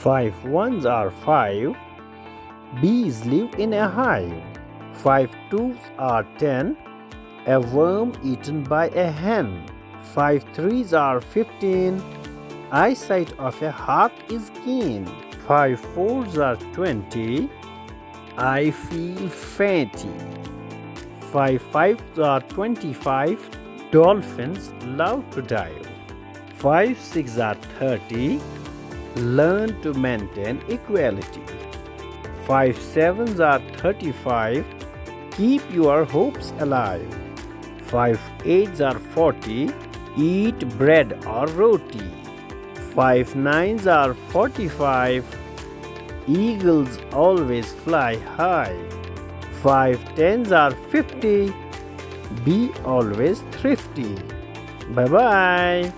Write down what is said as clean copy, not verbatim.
5 ones are 5. Bees live in a hive. 5 twos are 10. A worm eaten by a hen. 5 threes are 15. Eyesight of a hawk is keen. 5 fours are 20. I feel fainty. 5 fives are 25. Dolphins love to dive. 5 sixes are 30. Learn to maintain equality. 5 sevens are 35. Keep your hopes alive. 5 eights are 40. Eat bread or roti. 5 nines are 45. Eagles always fly high. 5 tens are 50. Be always thrifty. Bye bye.